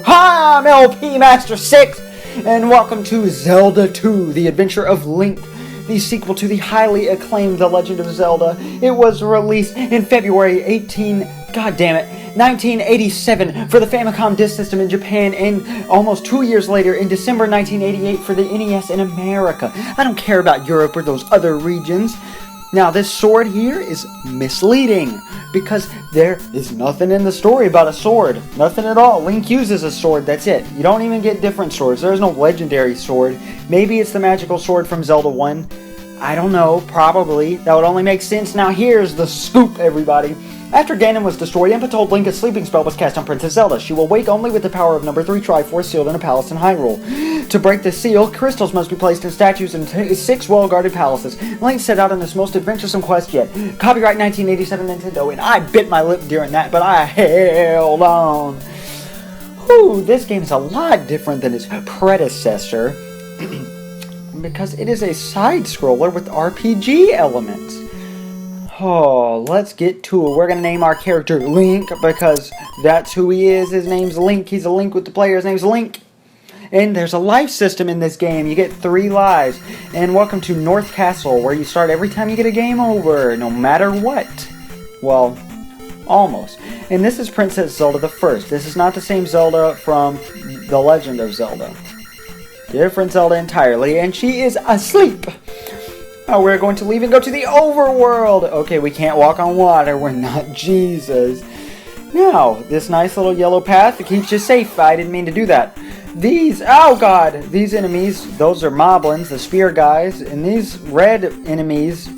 Hi, I'm LP Master 6, and welcome to Zelda 2, The Adventure of Link, the sequel to the highly acclaimed The Legend of Zelda. It was released in February 1987 for the Famicom Disk System in Japan, and almost 2 years later, in December 1988, for the NES in America. I don't care about Europe or those other regions. Now, this sword here is misleading, because there is nothing in the story about a sword. Nothing at all. Link uses a sword, that's it. You don't even get different swords. There's no legendary sword. Maybe it's the magical sword from Zelda 1. I don't know, probably. That would only make sense. Now here's the scoop, everybody. After Ganon was destroyed, Impa told Link a sleeping spell was cast on Princess Zelda. She will wake only with the power of number 3 Triforce sealed in a palace in Hyrule. To break the seal, crystals must be placed in statues in 6 well-guarded palaces. Link set out on this most adventuresome quest yet. Copyright 1987 Nintendo, and I bit my lip during that, but I held on. Whew, this game is a lot different than its predecessor, because it is a side-scroller with RPG elements. Oh, let's get to it. We're going to name our character Link, because that's who he is. His name's Link. He's a link with the player. His name's Link. And there's a life system in this game. You get 3 lives. And welcome to North Castle, where you start every time you get a game over, no matter what. Well, almost. And this is Princess Zelda the First. This is not the same Zelda from The Legend of Zelda. Different Zelda entirely, and she is asleep. Oh, we're going to leave and go to the overworld. Okay, we can't walk on water. We're not Jesus. Now, this nice little yellow path that keeps you safe. I didn't mean to do that. These, oh god, these enemies, those are moblins, the spear guys. And these red enemies,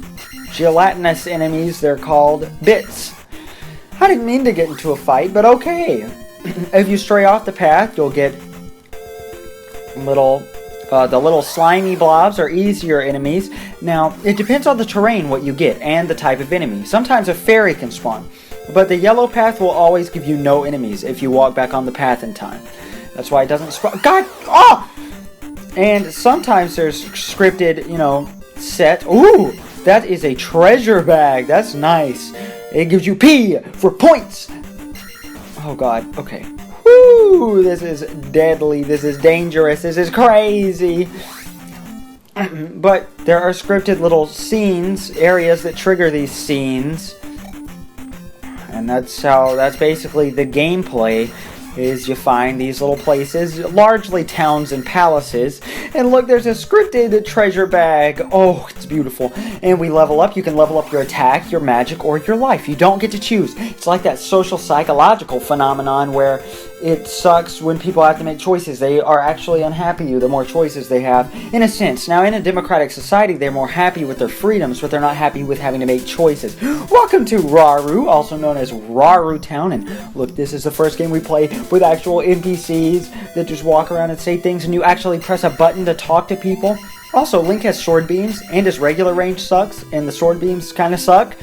gelatinous enemies, they're called bits. I didn't mean to get into a fight, but okay. If you stray off the path, you'll get the little slimy blobs are easier enemies. Now, it depends on the terrain what you get and the type of enemy. Sometimes a fairy can spawn, but the yellow path will always give you no enemies if you walk back on the path in time. That's why it doesn't spawn. God! Oh! And sometimes there's scripted, set. Ooh! That is a treasure bag. That's nice. It gives you P for points. Oh god. Okay. Woo! This is deadly. This is dangerous. This is crazy. But there are scripted little scenes, areas that trigger these scenes. And that's basically the gameplay. Is you find these little places, largely towns and palaces, and look, there's a scripted treasure bag. Oh, it's beautiful. And we level up. You can level up your attack, your magic, or your life. You don't get to choose. It's like that social psychological phenomenon where it sucks when people have to make choices. They are actually unhappy the more choices they have, in a sense. Now, in a democratic society, they're more happy with their freedoms, but they're not happy with having to make choices. Welcome to Raru, also known as Raru Town. And look, this is the first game we play with actual NPCs that just walk around and say things, and you actually press a button to talk to people. Also, Link has sword beams, and his regular range sucks, and the sword beams kind of suck.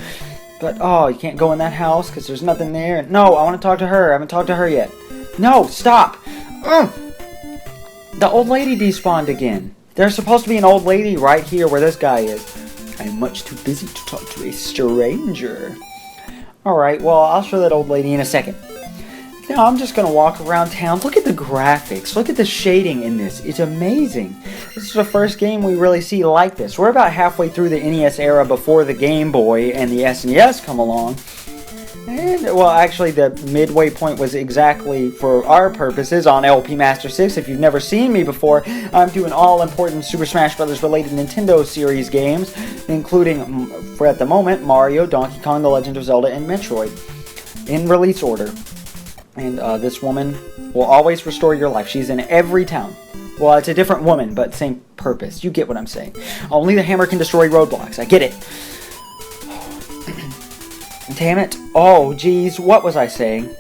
But, oh, you can't go in that house because there's nothing there. No, I want to talk to her. I haven't talked to her yet. No, stop! The old lady despawned again. There's supposed to be an old lady right here where this guy is. I'm much too busy to talk to a stranger. Alright, well, I'll show that old lady in a second. Now I'm just going to walk around town. Look at the graphics. Look at the shading in this. It's amazing. This is the first game we really see like this. We're about halfway through the NES era before the Game Boy and the SNES come along. And, well, actually, the midway point was exactly, for our purposes, on LP Master 6. If you've never seen me before, I'm doing all-important Super Smash Bros. Related Nintendo series games, including, for at the moment, Mario, Donkey Kong, The Legend of Zelda, and Metroid, in release order. And this woman will always restore your life. She's in every town. Well, it's a different woman, but same purpose. You get what I'm saying. Only the hammer can destroy roadblocks. I get it. Damn it. Oh, geez. What was I saying?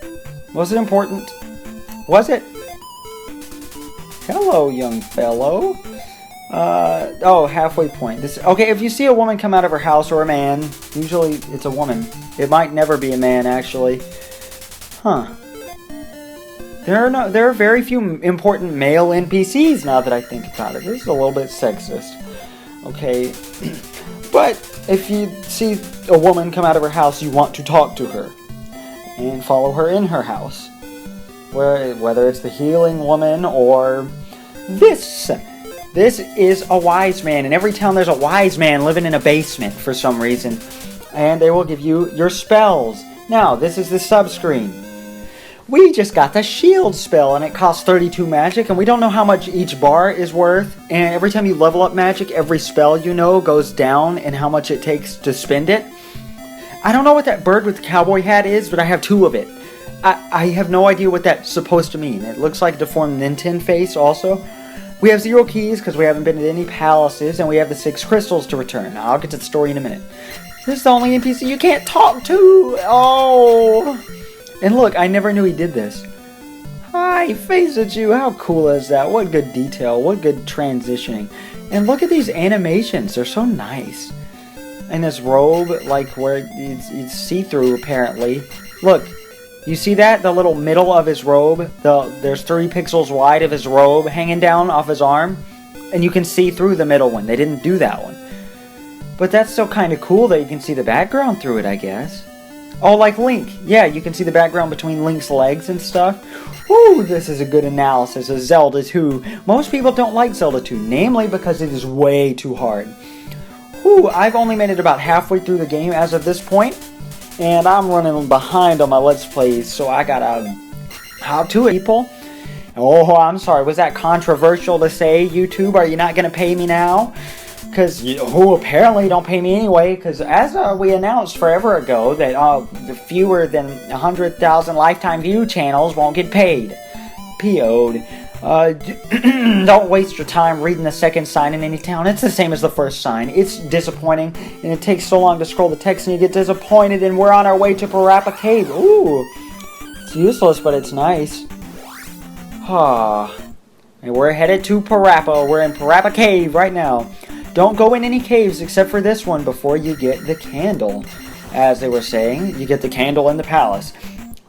Was it important? Was it? Hello, young fellow. Oh, halfway point. Okay, if you see a woman come out of her house, or a man, usually it's a woman. It might never be a man, actually. Huh. There are very few important male NPCs now that I think about it. This is a little bit sexist. Okay. But if you see a woman come out of her house, you want to talk to her and follow her in her house. Whether it's the healing woman or this. This is a wise man. In every town there's a wise man living in a basement for some reason. And they will give you your spells. Now, this is the sub-screen. We just got the shield spell, and it costs 32 magic, and we don't know how much each bar is worth. And every time you level up magic, every spell you know goes down and how much it takes to spend it. I don't know what that bird with the cowboy hat is, but I have 2 of it. I have no idea what that's supposed to mean. It looks like a deformed Nintendo face also. We have 0 keys because we haven't been to any palaces, and we have the 6 crystals to return. I'll get to the story in a minute. This is the only NPC you can't talk to! Oh! And look, I never knew he did this. Hi, face at you. How cool is that? What good detail. What good transitioning. And look at these animations. They're so nice. And this robe, like where it's see-through apparently. Look, you see that? The little middle of his robe? There's 3 pixels wide of his robe hanging down off his arm. And you can see through the middle one. They didn't do that one. But that's still kind of cool that you can see the background through it, I guess. Oh, like Link. Yeah, you can see the background between Link's legs and stuff. Woo, this is a good analysis of Zelda 2. Most people don't like Zelda 2, namely because it is way too hard. Woo, I've only made it about halfway through the game as of this point, and I'm running behind on my Let's Plays, so I gotta hop to it, people. Oh, I'm sorry, was that controversial to say, YouTube? Are you not gonna pay me now? Because, apparently don't pay me anyway, because as we announced forever ago, that the fewer than 100,000 lifetime view channels won't get paid. PO'd. Don't waste your time reading the second sign in any town. It's the same as the first sign. It's disappointing, and it takes so long to scroll the text, and you get disappointed, and we're on our way to Parapa Cave. Ooh, it's useless, but it's nice. Ah, and we're headed to Parapa. We're in Parapa Cave right now. Don't go in any caves except for this one before you get the candle. As they were saying, you get the candle in the palace.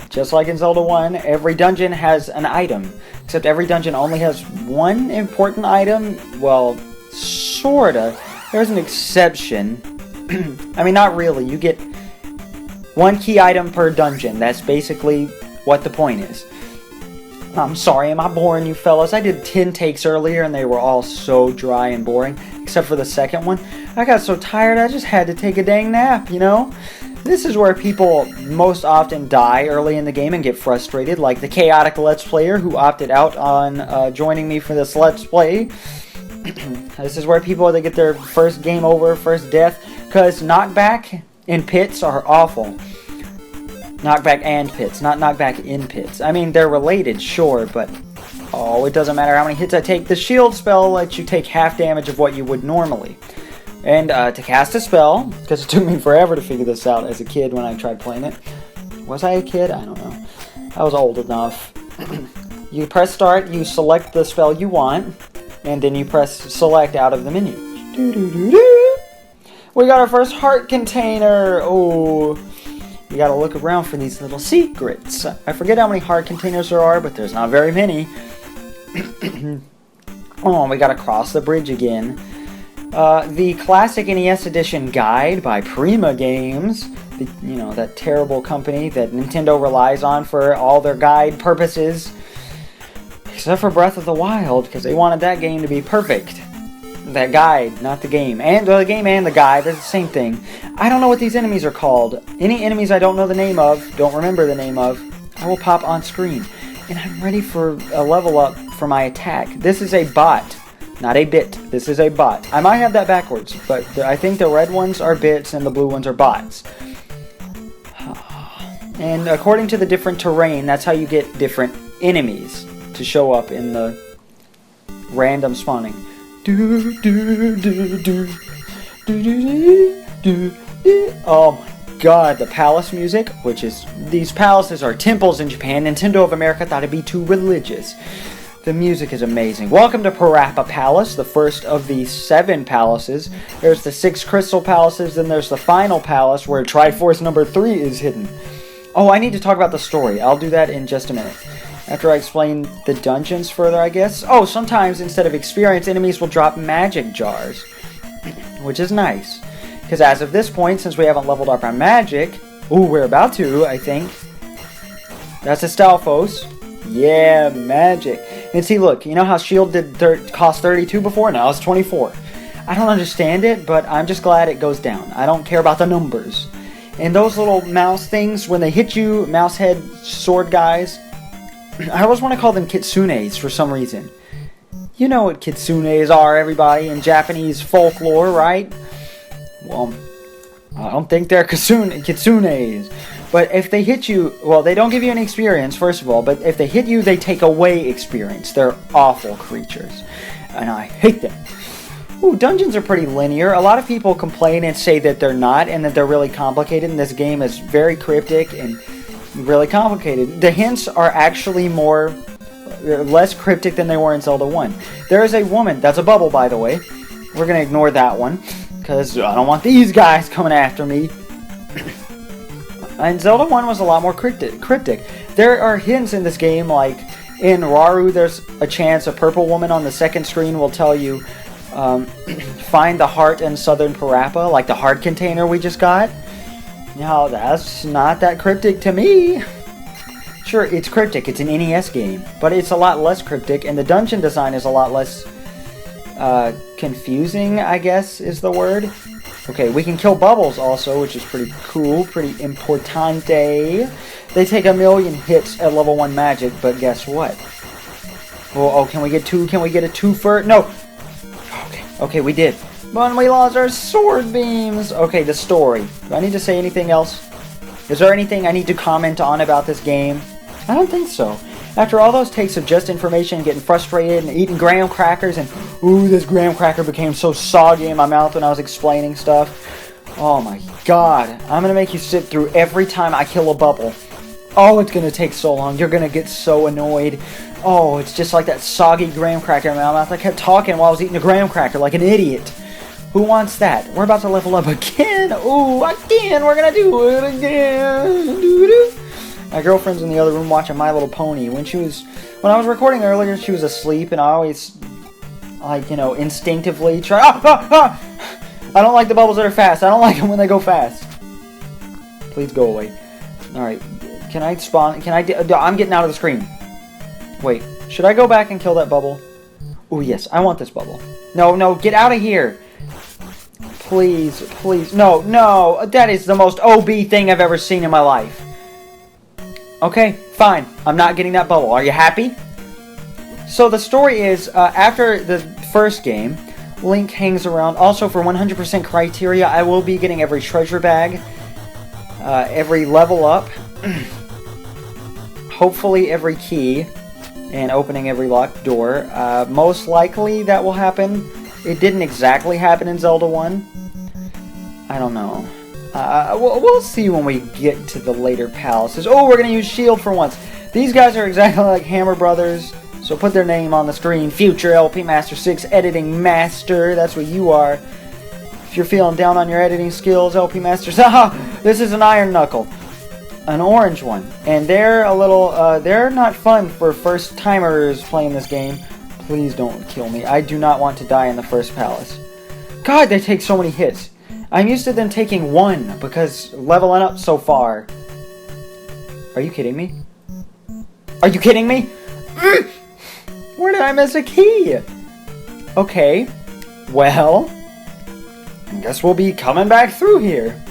Just like in Zelda 1, every dungeon has an item. Except every dungeon only has one important item. Well, sorta. There's an exception. I mean, not really. You get 1 key item per dungeon. That's basically what the point is. I'm sorry, am I boring you fellas? I did 10 takes earlier and they were all so dry and boring. Except for the second one. I got so tired I just had to take a dang nap, you know? This is where people most often die early in the game and get frustrated, like the chaotic Let's Player who opted out on joining me for this Let's Play. This is where people, they get their first game over, first death, because knockback and pits are awful. Knockback and pits, not knockback in pits. I mean, they're related, sure, but oh, it doesn't matter how many hits I take. The shield spell lets you take half damage of what you would normally. And to cast a spell, because it took me forever to figure this out as a kid when I tried playing it. Was I a kid? I don't know. I was old enough. You press start, you select the spell you want, and then you press select out of the menu. We got our first heart container! Oh, you gotta look around for these little secrets. I forget how many heart containers there are, but there's not very many. Oh, we gotta cross the bridge again. The classic NES edition guide by Prima Games, that terrible company that Nintendo relies on for all their guide purposes, except for Breath of the Wild, because they wanted that game to be perfect. That guide, not the game. And the game and the guide, they're the same thing. I don't know what these enemies are called. Any enemies I don't know the name of, don't remember the name of, I will pop on screen. And I'm ready for a level up for my attack. This is a bot, not a bit. This is a bot. I might have that backwards, but I think the red ones are bits and the blue ones are bots. And according to the different terrain, that's how you get different enemies to show up in the random spawning. Oh my god, the palace music, these palaces are temples in Japan. Nintendo of America thought it'd be too religious. The music is amazing. Welcome to Parapa Palace, the first of the 7 palaces. There's the 6 crystal palaces, then there's the final palace where Triforce number 3 is hidden. Oh, I need to talk about the story. I'll do that in just a minute. After I explain the dungeons further, I guess. Oh, sometimes instead of experience, enemies will drop magic jars, which is nice. Because as of this point, since we haven't leveled up our magic, we're about to, I think. That's a Stalfos. Yeah, magic. And see, look, you know how shield cost 32 before? Now it's 24. I don't understand it, but I'm just glad it goes down. I don't care about the numbers. And those little mouse things, when they hit you, mouse head sword guys, I always want to call them kitsunes for some reason. You know what kitsunes are, everybody, in Japanese folklore, right? Well, I don't think they're kitsunes. But if they hit you, well, they don't give you any experience, first of all, but if they hit you, they take away experience. They're awful creatures, and I hate them. Ooh, dungeons are pretty linear. A lot of people complain and say that they're not, and that they're really complicated, and this game is very cryptic and really complicated. The hints are actually less cryptic than they were in Zelda 1. There is a woman, that's a bubble, by the way. We're going to ignore that one, because I don't want these guys coming after me. And Zelda 1 was a lot more cryptic. There are hints in this game, like in Raru, there's a chance a purple woman on the second screen will tell you, find the heart in southern Parapa, like the heart container we just got. Now, that's not that cryptic to me. Sure, it's cryptic, it's an NES game, but it's a lot less cryptic, and the dungeon design is a lot less confusing, I guess is the word. Okay, we can kill bubbles also, which is pretty cool, pretty importante. They take 1,000,000 hits at level 1 magic, but guess what? Oh, can we get 2? Can we get a 2-fer? No! Okay, we did. But we lost our sword beams! Okay, the story. Do I need to say anything else? Is there anything I need to comment on about this game? I don't think so. After all those takes of just information, getting frustrated, and eating graham crackers, and this graham cracker became so soggy in my mouth when I was explaining stuff. Oh my god. I'm gonna make you sit through every time I kill a bubble. Oh, it's gonna take so long. You're gonna get so annoyed. Oh, it's just like that soggy graham cracker in my mouth. I kept talking while I was eating a graham cracker like an idiot. Who wants that? We're about to level up again. Ooh, again. We're gonna do it again. Doo-doo. My girlfriend's in the other room watching My Little Pony. When I was recording earlier, she was asleep, and I always, instinctively try. I don't like the bubbles that are fast. I don't like them when they go fast. Please go away. All right. Can I spawn? I'm getting out of the screen. Wait. Should I go back and kill that bubble? Oh yes, I want this bubble. No, get out of here. Please. No. That is the most OB thing I've ever seen in my life. Okay, fine. I'm not getting that bubble. Are you happy? So the story is, after the first game, Link hangs around. Also, for 100% criteria, I will be getting every treasure bag, every level up, hopefully every key, and opening every locked door. Most likely that will happen. It didn't exactly happen in Zelda 1. I don't know. We'll see when we get to the later palaces. Oh, we're going to use shield for once. These guys are exactly like Hammer Brothers, so put their name on the screen. Future LP Master 6 Editing Master, that's what you are. If you're feeling down on your editing skills, LP Masters, this is an Iron Knuckle. An orange one. And they're a little, they're not fun for first-timers playing this game. Please don't kill me. I do not want to die in the first palace. God, they take so many hits. I'm used to them taking one because leveling up so far. Are you kidding me? Are you kidding me? Where did I miss a key? Okay. Well, I guess we'll be coming back through here.